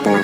Danganronpa.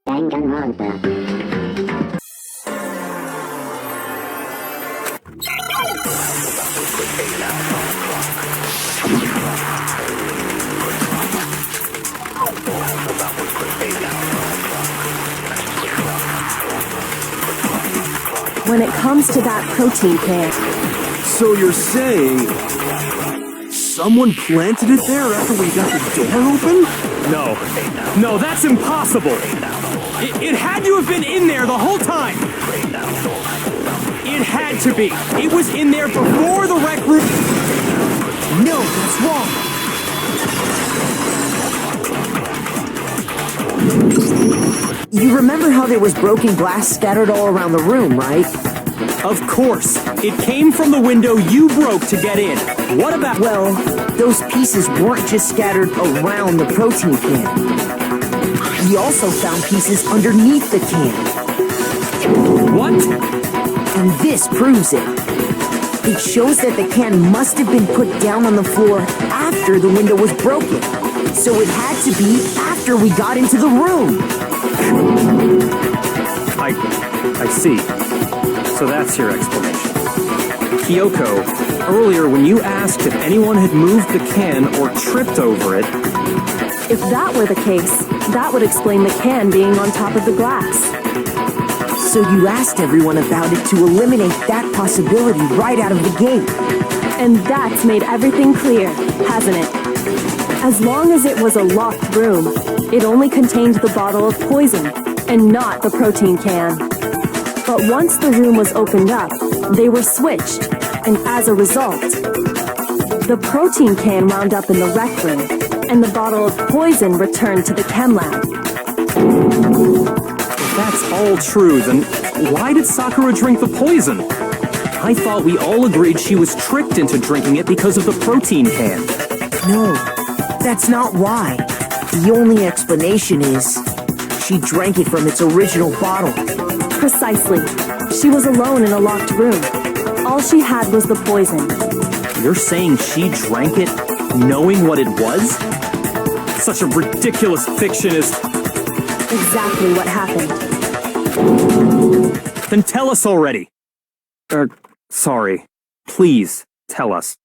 Danganronpa. When it comes to that protein can. So you're saying someone planted it there after we got the door open? No, that's impossible. It had to have been in there the whole time. It had to be. It was in there before the rec room. No, that's wrong. You remember how there was broken glass scattered all around the room, right? Of course. It came from the window you broke to get in. What about... Well, those pieces weren't just scattered around the protein can. We also found pieces underneath the can. What? And this proves it. It shows that the can must have been put down on the floor after the window was broken. So it had to be after we got into the room. I see. So that's your explanation. Kyoko, earlier when you asked if anyone had moved the can or tripped over it... If that were the case, that would explain the can being on top of the glass. So you asked everyone about it to eliminate that possibility right out of the gate. And that's made everything clear, hasn't it? As long as it was a locked room, it only contained the bottle of poison, and not the protein can. But once the room was opened up, they were switched, and as a result, the protein can wound up in the rec room, and the bottle of poison returned to the chem lab. If that's all true, then why did Sakura drink the poison? I thought we all agreed she was tricked into drinking it because of the protein can. No, that's not why. The only explanation is she drank it from its original bottle. Precisely. She was alone in a locked room. All she had was the poison. You're saying she drank it knowing what it was? Such a ridiculous fictionist. Exactly what happened. Then tell us already. Sorry. Please, tell us.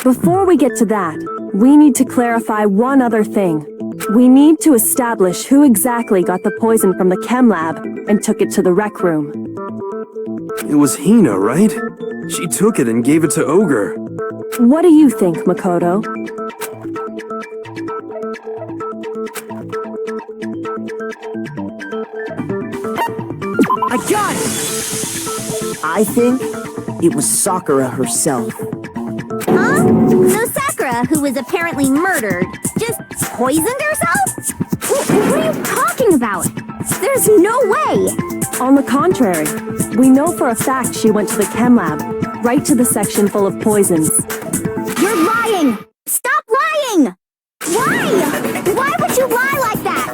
Before we get to that, we need to clarify one other thing. We need to establish who exactly got the poison from the chem lab and took it to the rec room. It was Hina, right? She took it and gave it to Ogre. What do you think, Makoto? I got it! I think it was Sakura herself. Huh? So Sakura, who was apparently murdered, just poisoned herself? What are you talking about? There's no way! On the contrary, we know for a fact she went to the chem lab, right to the section full of poisons. You're lying! Stop lying! Why? Why would you lie like that?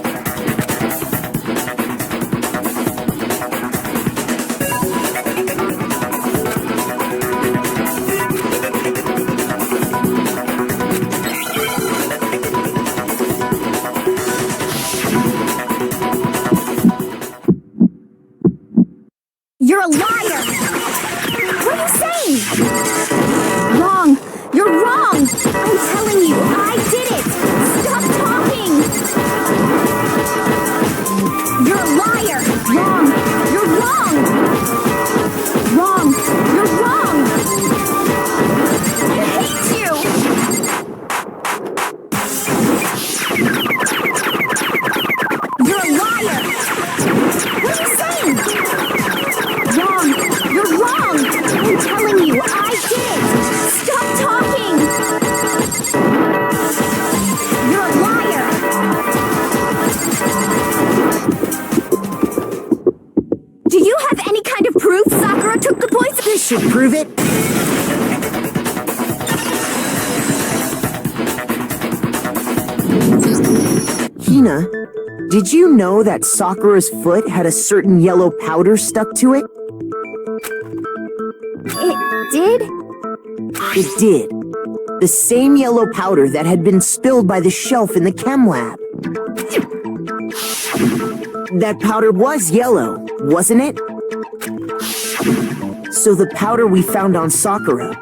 should prove it. Hina, did you know that Sakura's foot had a certain yellow powder stuck to it? It did? It did. The same yellow powder that had been spilled by the shelf in the chem lab. That powder was yellow, wasn't it? So the powder we found on Sakura,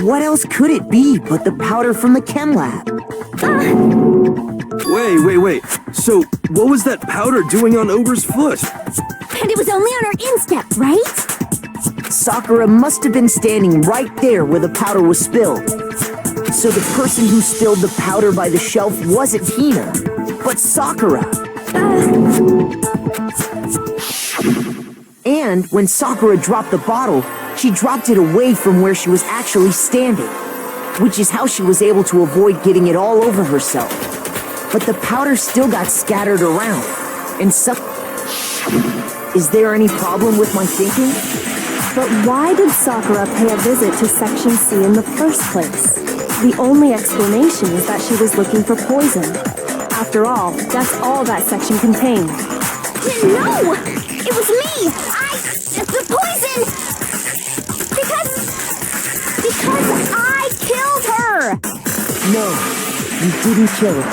what else could it be but the powder from the chem lab? Wait. So, what was that powder doing on Ogre's foot? And it was only on her instep, right? Sakura must have been standing right there where the powder was spilled. So the person who spilled the powder by the shelf wasn't Hina, but Sakura. And when Sakura dropped the bottle, she dropped it away from where she was actually standing, which is how she was able to avoid getting it all over herself. But the powder still got scattered around, and Is there any problem with my thinking? But why did Sakura pay a visit to Section C in the first place? The only explanation is that she was looking for poison. After all, that's all that section contained. No! It was me! The poison! Because I killed her! No, you didn't kill her.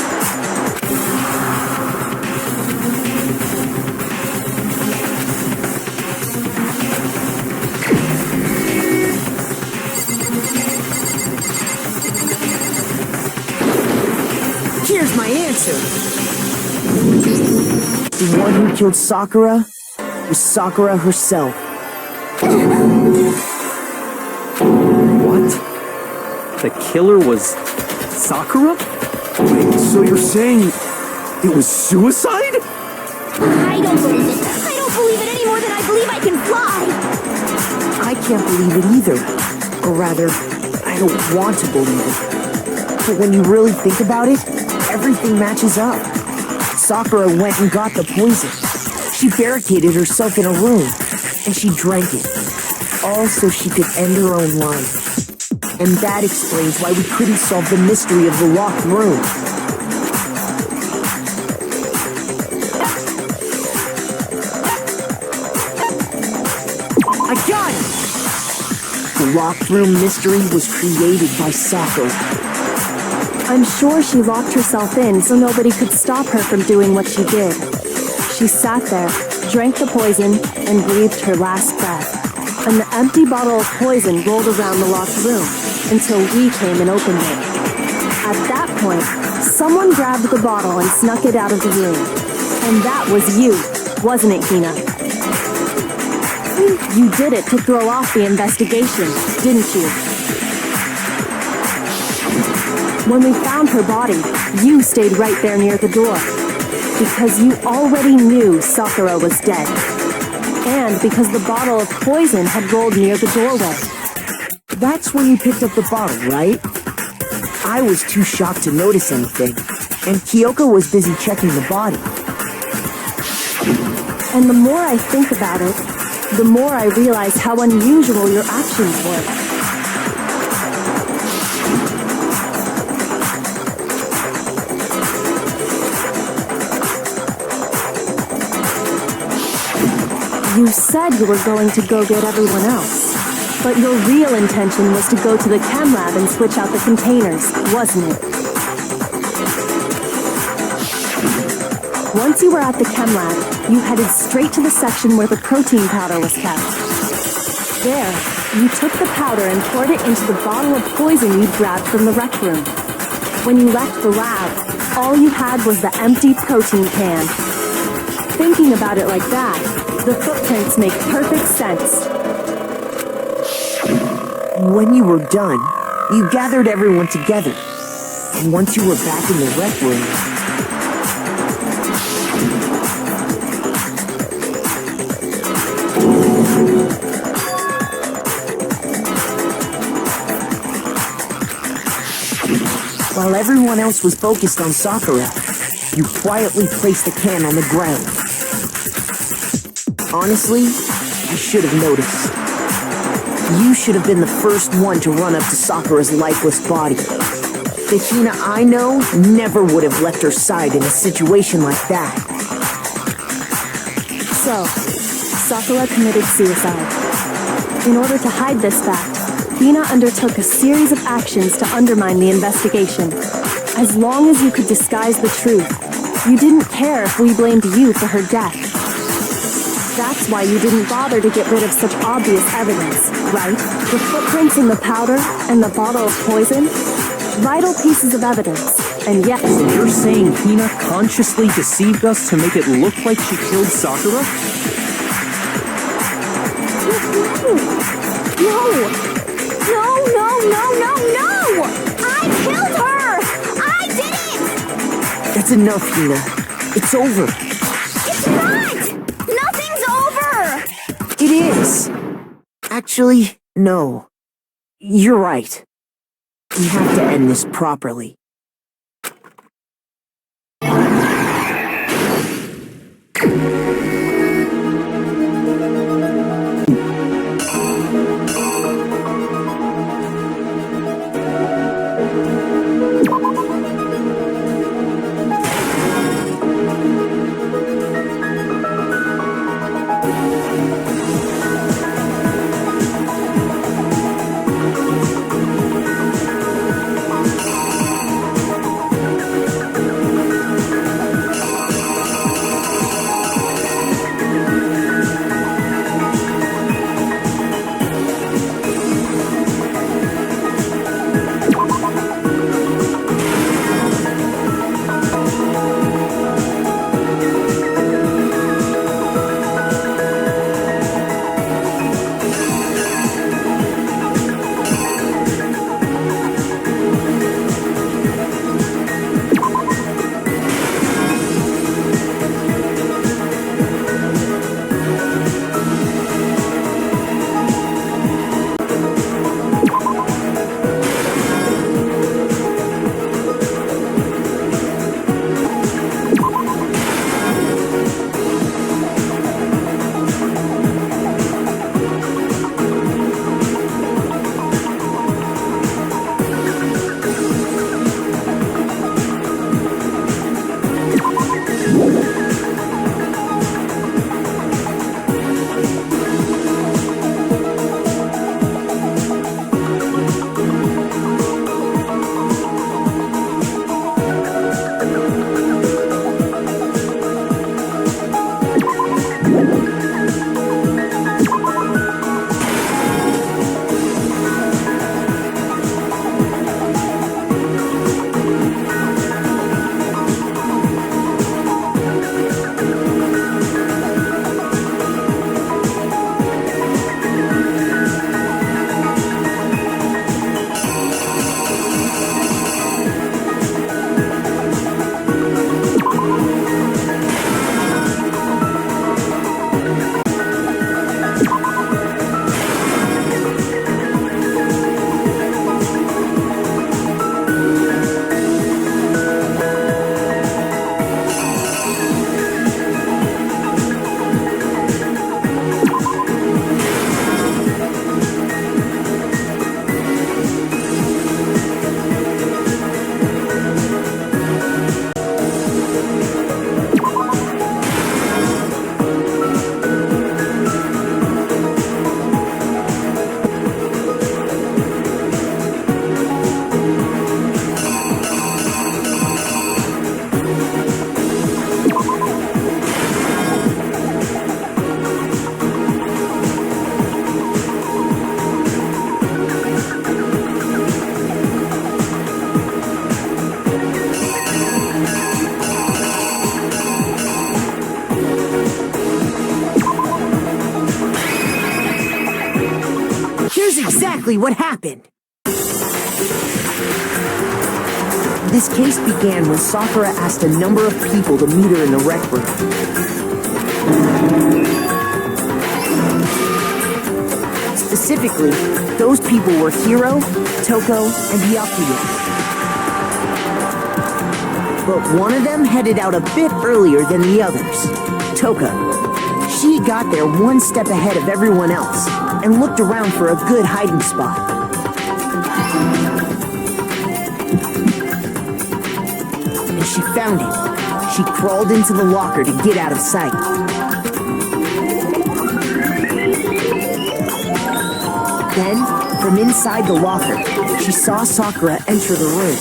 Here's my answer. The one who killed Sakura was Sakura herself. What? The killer was Sakura? Wait, so you're saying it was suicide? I don't believe it. I don't believe it any more than I believe I can fly. I can't believe it either. Or rather, I don't want to believe it. But when you really think about it, everything matches up. Sakura went and got the poison. She barricaded herself in a room, and she drank it. All so she could end her own life. And that explains why we couldn't solve the mystery of the locked room. I got it! The locked room mystery was created by Sakura. I'm sure she locked herself in so nobody could stop her from doing what she did. She sat there, drank the poison, and breathed her last breath. And the empty bottle of poison rolled around the locked room until we came and opened it. At that point, someone grabbed the bottle and snuck it out of the room. And that was you, wasn't it, Hina? You did it to throw off the investigation, didn't you? When we found her body, you stayed right there near the door. Because you already knew Sakura was dead. And because the bottle of poison had rolled near the doorway. That's when you picked up the bottle, right? I was too shocked to notice anything, and Kyoko was busy checking the body. And the more I think about it, the more I realize how unusual your actions were. You said you were going to go get everyone else, but your real intention was to go to the chem lab and switch out the containers, wasn't it? Once you were at the chem lab, you headed straight to the section where the protein powder was kept. There, you took the powder and poured it into the bottle of poison you'd grabbed from the rec room. When you left the lab, all you had was the empty protein can. Thinking about it like that, the footprints make perfect sense. When you were done, you gathered everyone together. And once you were back in the rec room, while everyone else was focused on Sakura, you quietly placed the can on the ground. Honestly, I should have noticed. You should have been the first one to run up to Sakura's lifeless body. The Hina I know never would have left her side in a situation like that. So, Sakura committed suicide. In order to hide this fact, Hina undertook a series of actions to undermine the investigation. As long as you could disguise the truth, you didn't care if we blamed you for her death. That's why you didn't bother to get rid of such obvious evidence, right? The footprints in the powder and the bottle of poison? Vital pieces of evidence, and yet... So you're saying Hina consciously deceived us to make it look like she killed Sakura? No! I killed her! I did it! That's enough, Hina. It's over. It's not! Nothing's over! It is. Actually, no. You're right. We have to end this properly. Exactly what happened. This case began when Sakura asked a number of people to meet her in the rec room. Specifically, those people were Hiro, Toko, and Byakuya. But one of them headed out a bit earlier than the others. Toka. She got there one step ahead of everyone else and looked around for a good hiding spot. And she found it. She crawled into the locker to get out of sight. Then, from inside the locker, she saw Sakura enter the room.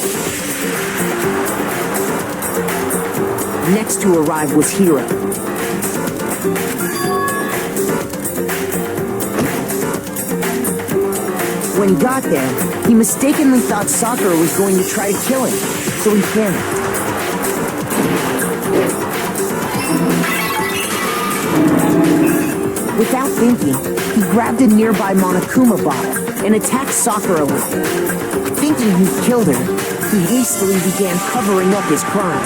Next to arrive was Hiro. When he got there, he mistakenly thought Sakura was going to try to kill him, so he panicked. Without thinking, he grabbed a nearby Monokuma bottle and attacked Sakura with it. Thinking he'd killed her, he hastily began covering up his crime.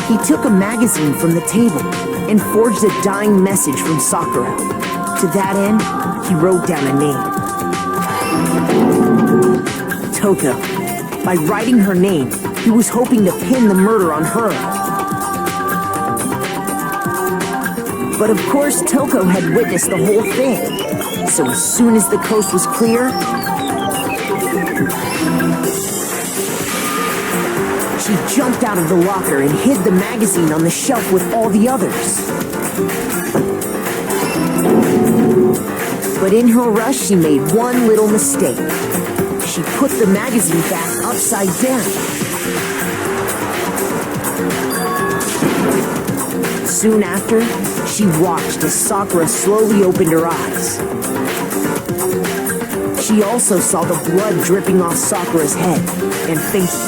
He took a magazine from the table and forged a dying message from Sakura. To that end, he wrote down a name. Toko. By writing her name, he was hoping to pin the murder on her. But of course, Toko had witnessed the whole thing. So as soon as the coast was clear, she jumped out of the locker and hid the magazine on the shelf with all the others. But in her rush, she made one little mistake. She put the magazine back upside down. Soon after, she watched as Sakura slowly opened her eyes. She also saw the blood dripping off Sakura's head and fainted.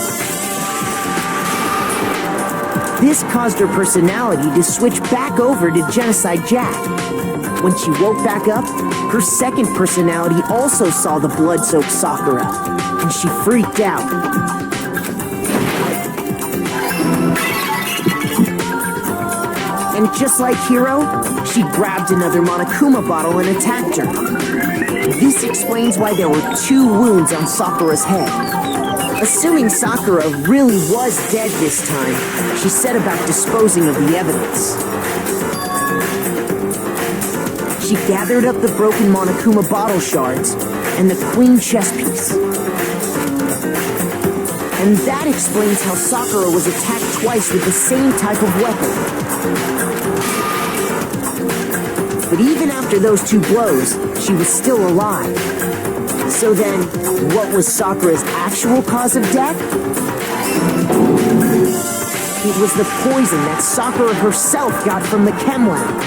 This caused her personality to switch back over to Genocide Jack. When she woke back up, her second personality also saw the blood-soaked Sakura, and she freaked out. And just like Hiro, she grabbed another Monokuma bottle and attacked her. This explains why there were 2 wounds on Sakura's head. Assuming Sakura really was dead this time, she set about disposing of the evidence. She gathered up the broken Monokuma bottle shards and the queen chess piece. And that explains how Sakura was attacked twice with the same type of weapon. But even after those 2 blows, she was still alive. So then, what was Sakura's actual cause of death? It was the poison that Sakura herself got from the chem lab.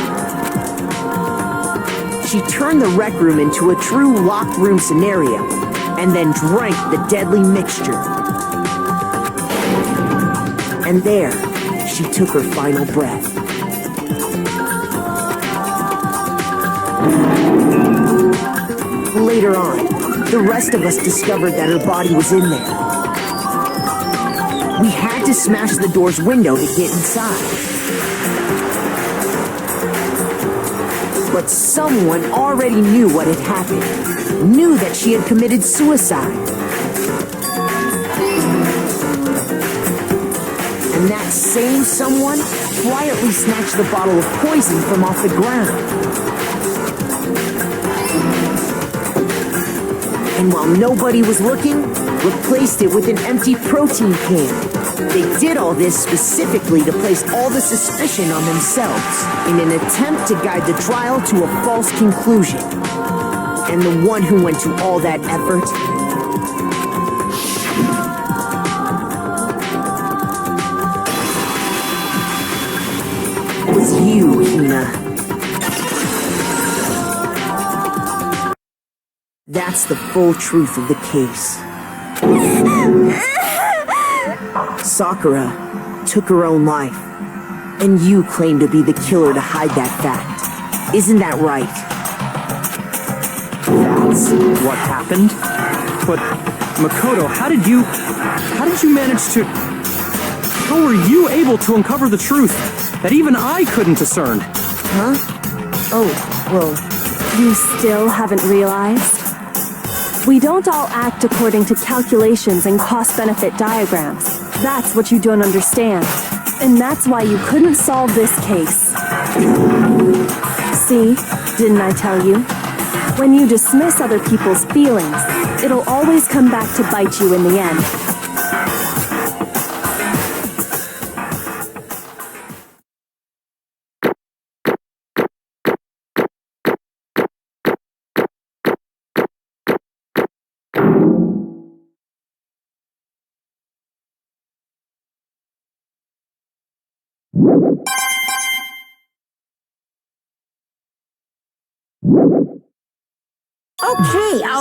She turned the rec room into a true locked room scenario, and then drank the deadly mixture. And there, she took her final breath. Later on, the rest of us discovered that her body was in there. We had to smash the door's window to get inside. But someone already knew what had happened, knew that she had committed suicide. And that same someone quietly snatched the bottle of poison from off the ground. And while nobody was looking, replaced it with an empty protein can. They did all this specifically to place all the suspicion on themselves in an attempt to guide the trial to a false conclusion. And the one who went to all that effort was you, Hina. That's the full truth of the case. Sakura took her own life, and you claim to be the killer to hide that fact. Isn't that right? That's what happened? But, Makoto, how did you manage to... How were you able to uncover the truth that even I couldn't discern? Huh? Oh, well... You still haven't realized? We don't all act according to calculations and cost-benefit diagrams. That's what you don't understand. And that's why you couldn't solve this case. See? Didn't I tell you? When you dismiss other people's feelings, it'll always come back to bite you in the end.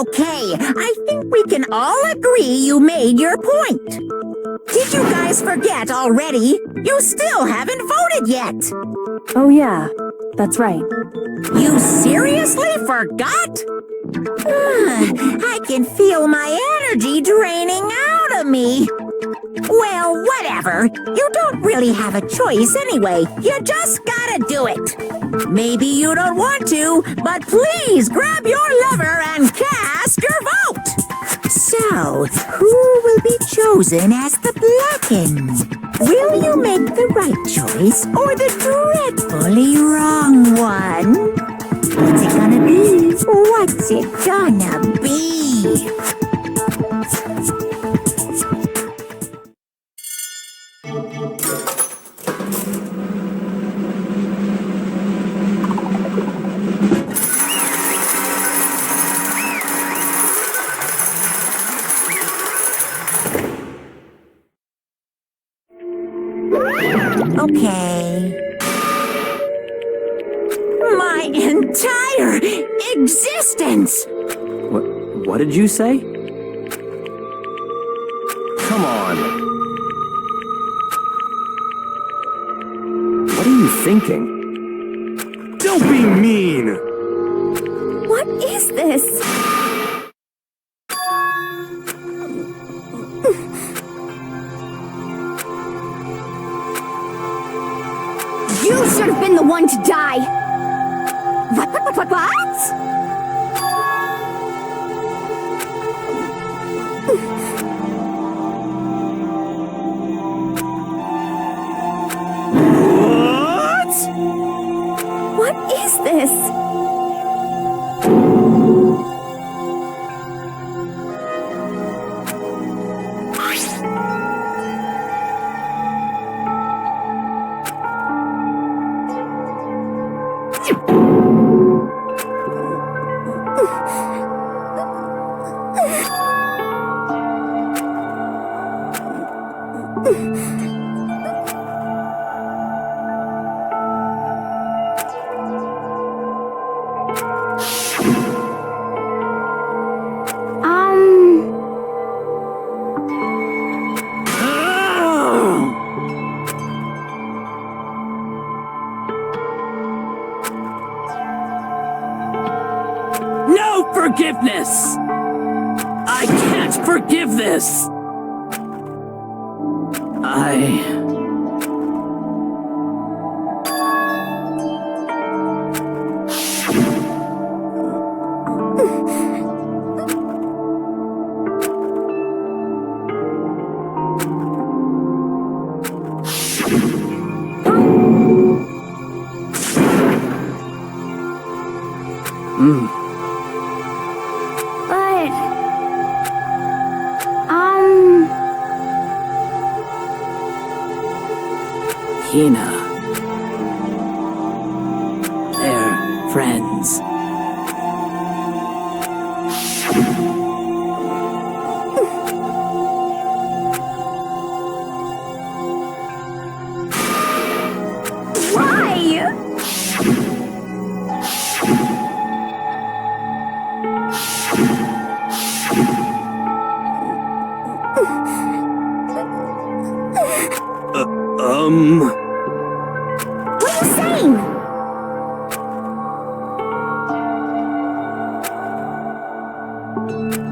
Okay. I think we can all agree you made your point. Did you guys forget already? You still haven't voted yet. Oh yeah, that's right. You seriously forgot? I can feel my energy draining out of me. Well, whatever. You don't really have a choice anyway. You just gotta do it. Maybe you don't want to, but please grab your lever and cast your vote. So, who will be chosen as the Blackened? Will you make the right choice or the dreadfully wrong one? What's it gonna be? What's it gonna be? Okay. My entire existence! What did you say? Come on. What are you thinking? Don't be mean! What is this? You should have been the one to die! What? What is this? No forgiveness! I can't forgive this! Hina. They're friends. What are you saying?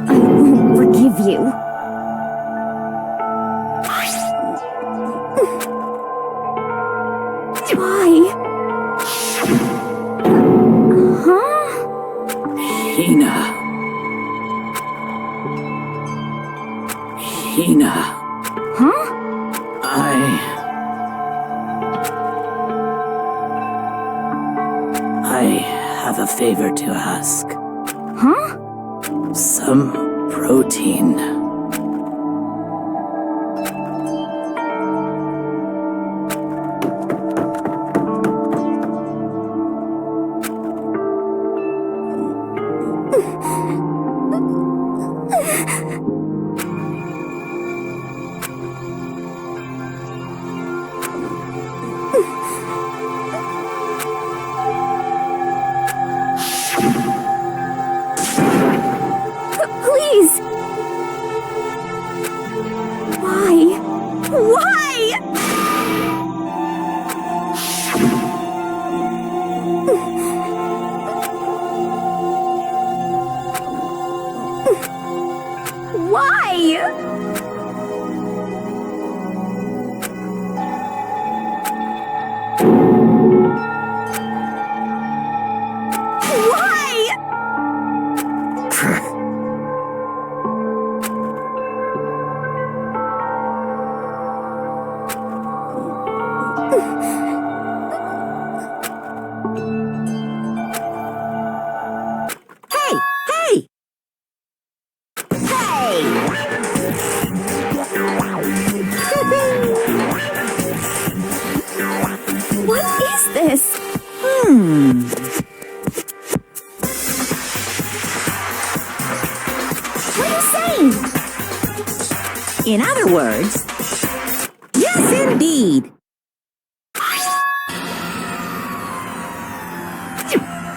I won't forgive you. Why? Huh? Hina. Hina. Huh? have a favor to ask. Huh? Some protein. Please! Why? Why? Why? Why? Hey! Hey! Hey! What is this? What are you saying? In other words, yes, indeed.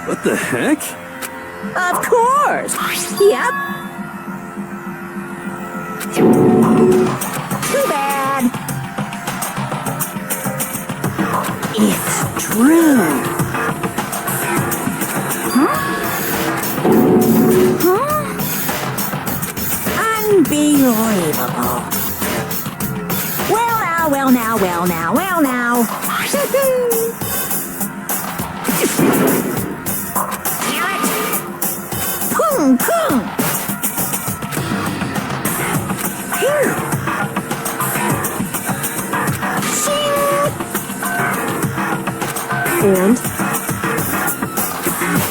What the heck? Of course. Yep. Too bad. It's true. Huh? Unbelievable. Well now, well now, well now, well now. Damn it. Pung, pung. Here. Shing. And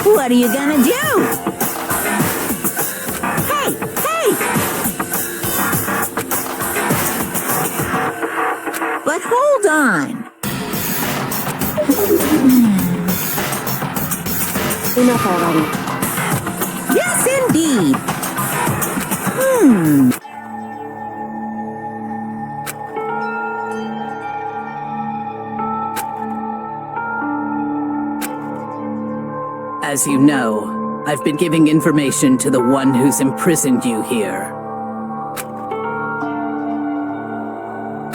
What are you gonna do? Hey, hey! But hold on. enough already. Yes, indeed. As you know, I've been giving information to the one who's imprisoned you here.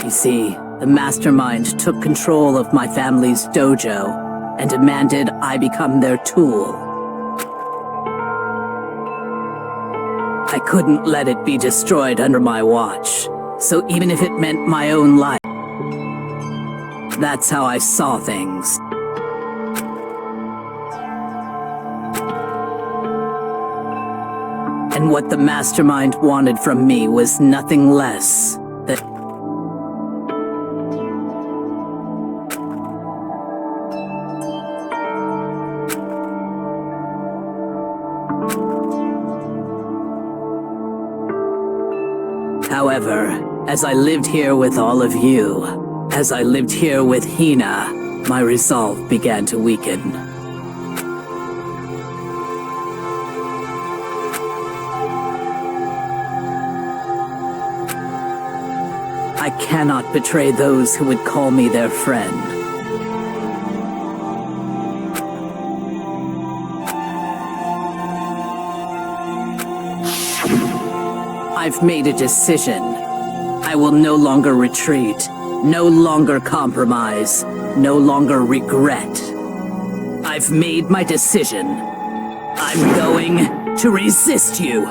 You see, the mastermind took control of my family's dojo and demanded I become their tool. I couldn't let it be destroyed under my watch, so even if it meant my own life, that's how I saw things. And what the mastermind wanted from me was nothing less than... However, as I lived here with all of you, as I lived here with Hina, my resolve began to weaken. I cannot betray those who would call me their friend. I've made a decision. I will no longer retreat, no longer compromise, no longer regret. I've made my decision. I'm going to resist you.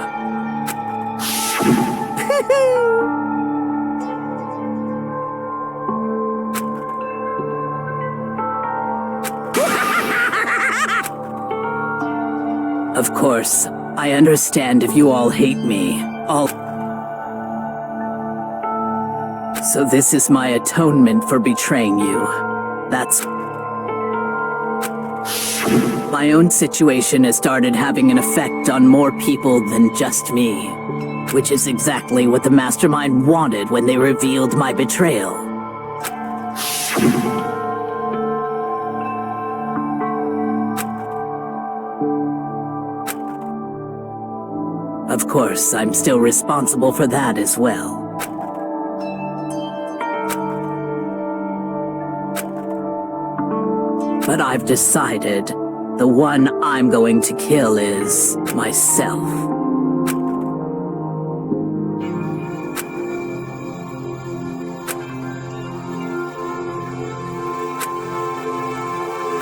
Of course, I understand if you all hate me. So this is my atonement for betraying you. That's... My own situation has started having an effect on more people than just me, which is exactly what the mastermind wanted when they revealed my betrayal. Of course, I'm still responsible for that as well. But I've decided the one I'm going to kill is myself.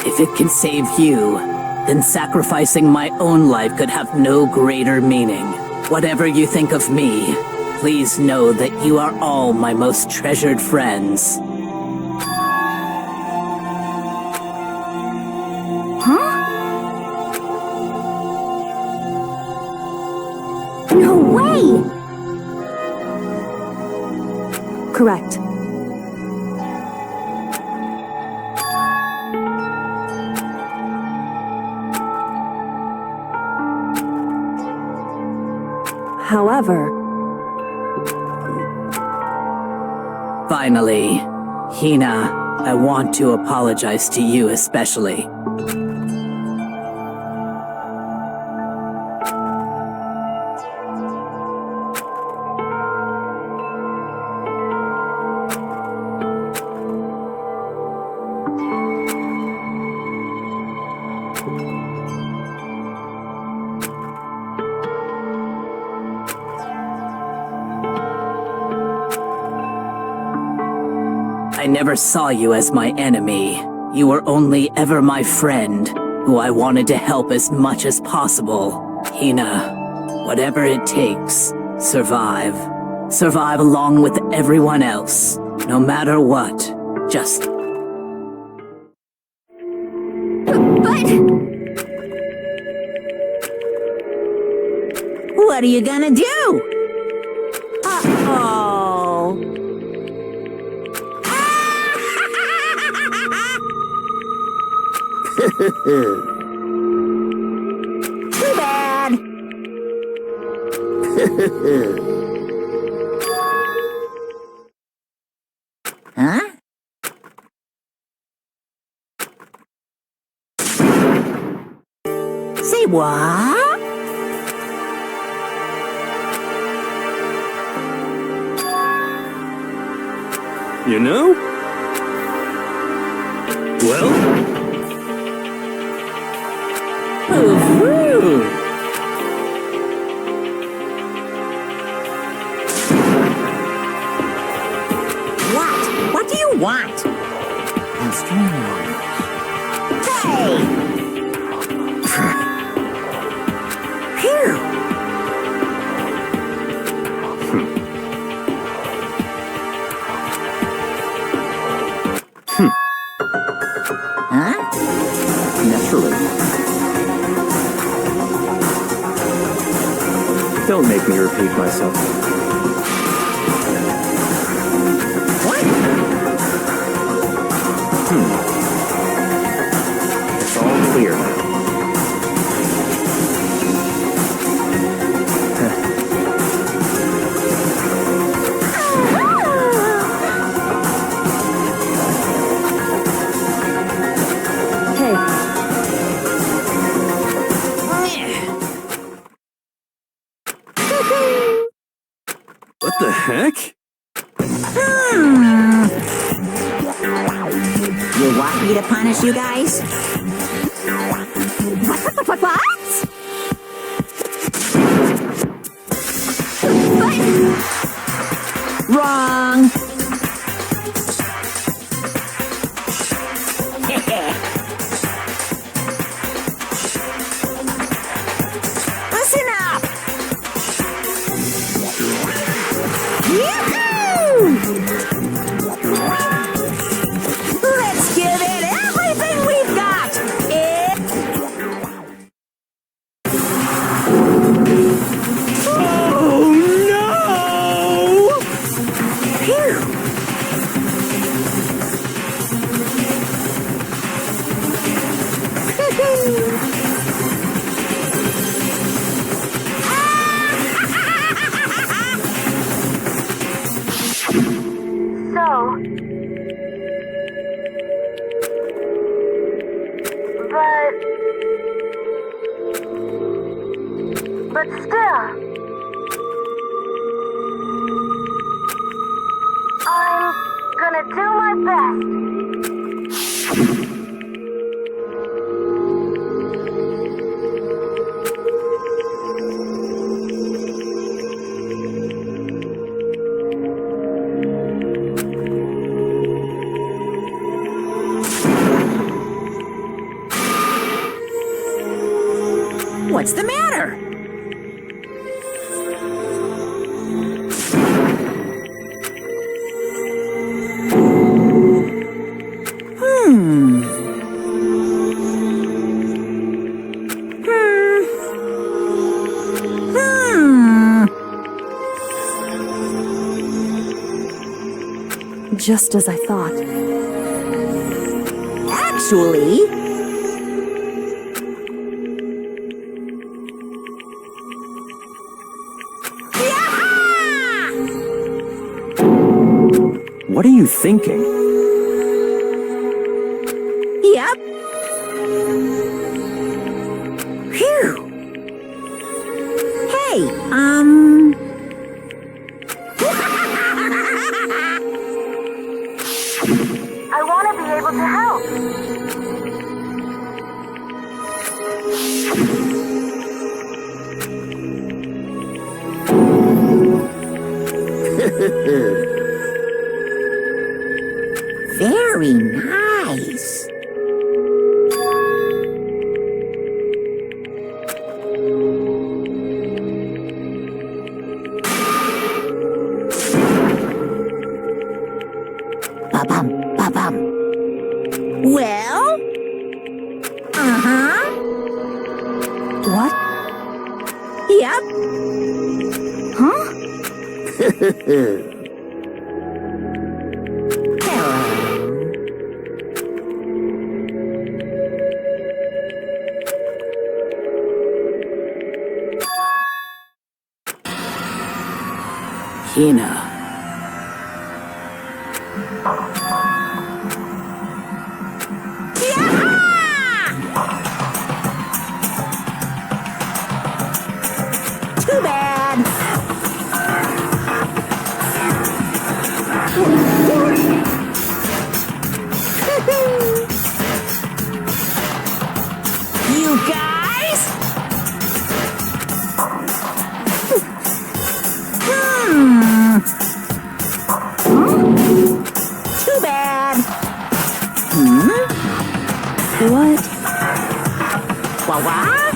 If it can save you, then sacrificing my own life could have no greater meaning. Whatever you think of me, please know that you are all my most treasured friends. No way! Correct. However, Finally, Hina, I want to apologize to you especially. I never saw you as my enemy. You were only ever my friend, who I wanted to help as much as possible. Hina, whatever it takes, survive. Survive along with everyone else, no matter what. Just But What are you gonna do? Uh-oh. Too bad. Huh? Say what? You know? Well, What? What do you want? I'm strange. Hey! Phew! Huh? naturally. Don't make me repeat myself. What? It's all clear now. hey, What the heck? You want me to punish you guys? what? Wrong! Listen up! Yoo-hoo! Let's give it everything we've got! Oh no! Phew! What's the matter? Just as I thought. Actually, What are you thinking? yep. Phew. Hey, I want to be able to help. very nice. Ba-bum, ba-bum. Well? Uh-huh. What? Yep. Huh? Hina. Too bad. You guys? Too bad. What? What?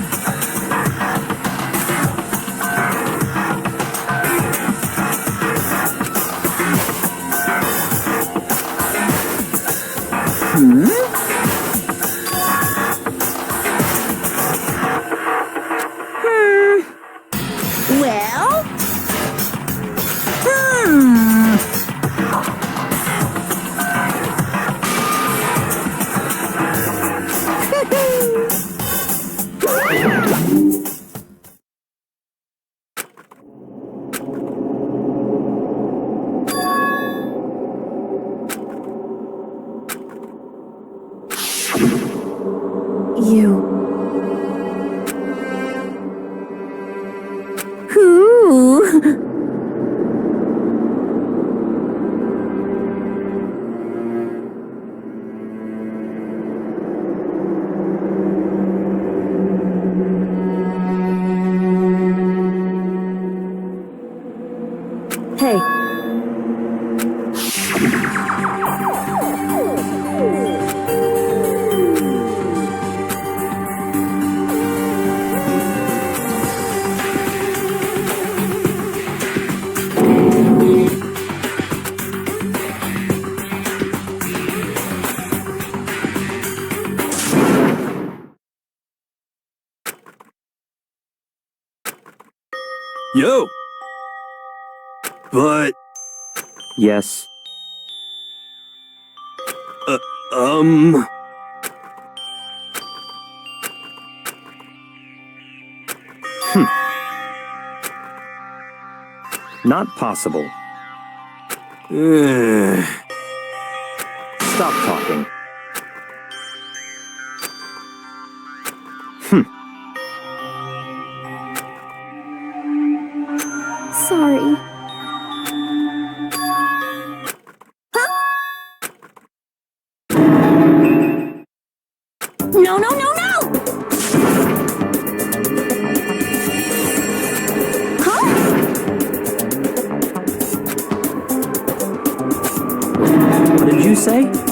Well? You. Who? Hey. Yo! But... Yes. Um... Not possible. Stop talking. Sorry. did you say?